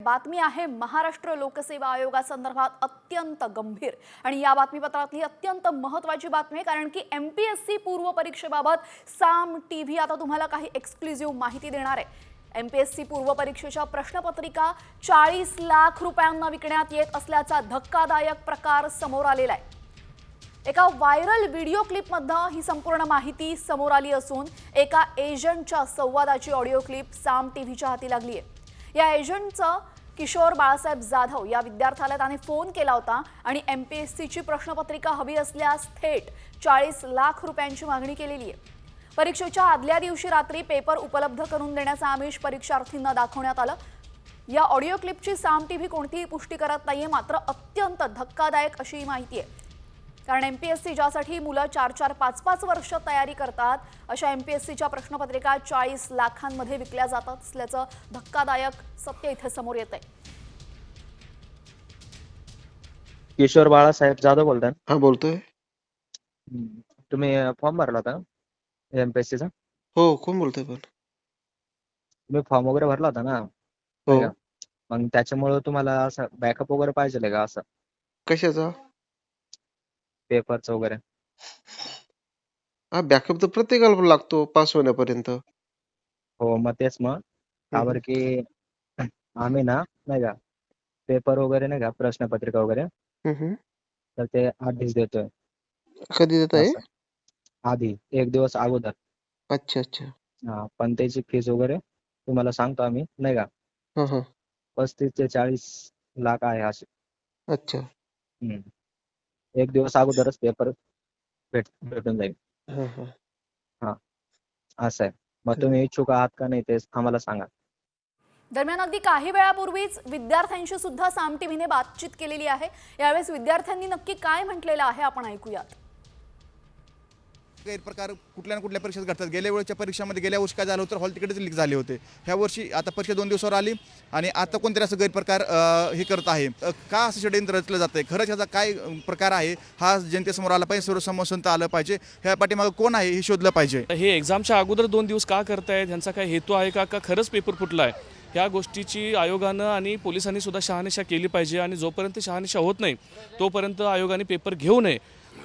बातमी आहे महाराष्ट्र लोकसेवा आयोगासंदर्भात अत्यंत गंभीर आणि या बातमीपत्रातली अत्यंत महत्त्वाची बातमी आहे, कारण की एमपीएससी पूर्व परीक्षेबाबत साम टीव्ही आता तुम्हाला काही एक्सक्लुझिव्ह माहिती देणार आहे। एमपीएससी पूर्व परीक्षेच्या प्रश्नपत्रिका 40 लाख रुपयांना विकण्यात येत असल्याचा धक्कादायक प्रकार समोर आलेला आहे। एका व्हायरल व्हिडिओ क्लिपमध्ये ही संपूर्ण माहिती समोर आली असून एका एजंटच्या संवादाची ऑडिओ क्लिप साम टीव्हीच्या हाती लागली आहे। या एजंटचा किशोर बाळासाहेब जाधव या विद्यार्थ्याला त्याने फोन केला होता आणि एमपीएससीची प्रश्नपत्रिका हवी असल्यास थेट 40 लाख रुपयांची मागणी केलेली आहे। परीक्षेच्या आदल्या दिवशी रात्री पेपर उपलब्ध करून देण्याचा आमिष परीक्षार्थींना दाखवण्यात आलं। या ऑडिओ क्लिपची साम टीव्ही कोणतीही पुष्टी करत नाहीये, मात्र अत्यंत धक्कादायक अशी माहिती आहे। कारण एमपीएससी ज्यासाठी मुलं 4-4, 5-5 वर्ष तयारी करतात, अशा एमपीएससीच्या प्रश्नपत्रिका 40 लाखांमध्ये विकल्या जातात असल्याचं धक्कादायक सत्य इथे समोर येत आहे। किशोर बाळासाहेब जाधव बोलताय? हा, बोलतोय। तुम्ही फॉर्म भरला होता एमपीएससीचा? हो, कोण बोलतोय पण? तुम्ही फॉर्म वगैरे भरला होता ना? हो। मग त्याच्यामुळे तुम्हाला असं बॅकअप वगैरे पाहिजे का? असं कशाचा? पेपरचं वगैरे? हा, बॅकअप तर प्रत्येकाला लागतो पास होण्यापर्यंत। हो, मग तेच मग का बरं की आम्ही ना नाही का पेपर वगैरे नाही का प्रश्नपत्रिका वगैरे तर ते आधीच देतोय। कधी देत आहे? असं आधी 1 दिवस अगोदर। अच्छा अच्छा। हा, पण त्याची फीस वगैरे तुम्हाला सांगतो आम्ही नाही का, हा हा। 35 ते 40 लाख आहे असे। अच्छा। 1 दिवस अगोदरच पेपर भेटून जाईल। हा हा। हा, असं आहे। मग तुम्ही इच्छुक आहात का नाही ते आम्हाला सांगा। दरम्यान अगदी काही वेळापूर्वीच विद्यार्थ्यांशी सुद्धा साम टीव्हीने बातचीत केलेली आहे। यावेळेस विद्यार्थ्यांनी नक्की काय म्हटलेलं आहे आपण ऐकूयात। गैरप्रकार कुठल्या ना कुठल्या परीक्षेत घडतात। गेल्या वेळच्या परीक्षामध्ये गेल्या वर्षी काय झालं होतं, हॉल तिकीटच लीक झाले होते। ह्या वर्षी आता परीक्षा 2 दिवसावर आली आणि आता कोणतरी असं गैरप्रकार हे करत आहे। का असं षडयंत्र रचलं जातंय, खरंच ह्याचा काय प्रकार आहे हा जनतेसमोर आला पाहिजे, सर्वसमस्यांत आलं पाहिजे। ह्या पाठीमागे कोण आहे हे शोधलं पाहिजे। हे एक्झामच्या अगोदर 2 दिवस का करतायत, ह्यांचा काय हेतू आहे का खरंच पेपर फुटला आहे, ह्या गोष्टीची आयोगानं आणि पोलिसांनी सुद्धा शहानिशा केली पाहिजे। आणि जोपर्यंत शहानिशा होत नाही तोपर्यंत आयोगाने पेपर घेऊ नये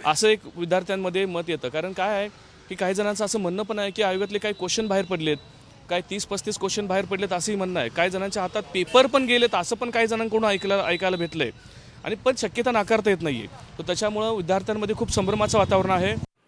असं एक विद्यार्थ्यांमध्ये मत येतं। कारण काय आहे की काही जणांचं असं म्हणणं पण आहे की आयोगातले काही क्वेश्चन बाहेर पडलेत, काय 30-35 क्वेश्चन बाहेर पडलेत असंही म्हणणं आहे। काही जणांच्या हातात पेपर पण गेलेत असं पण काही जणांकडून ऐकायला भेटलंय आणि पण शक्यता नाकारता येत नाहीये। तर त्याच्यामुळं विद्यार्थ्यांमध्ये खूप संभ्रमाचं वातावरण आहे।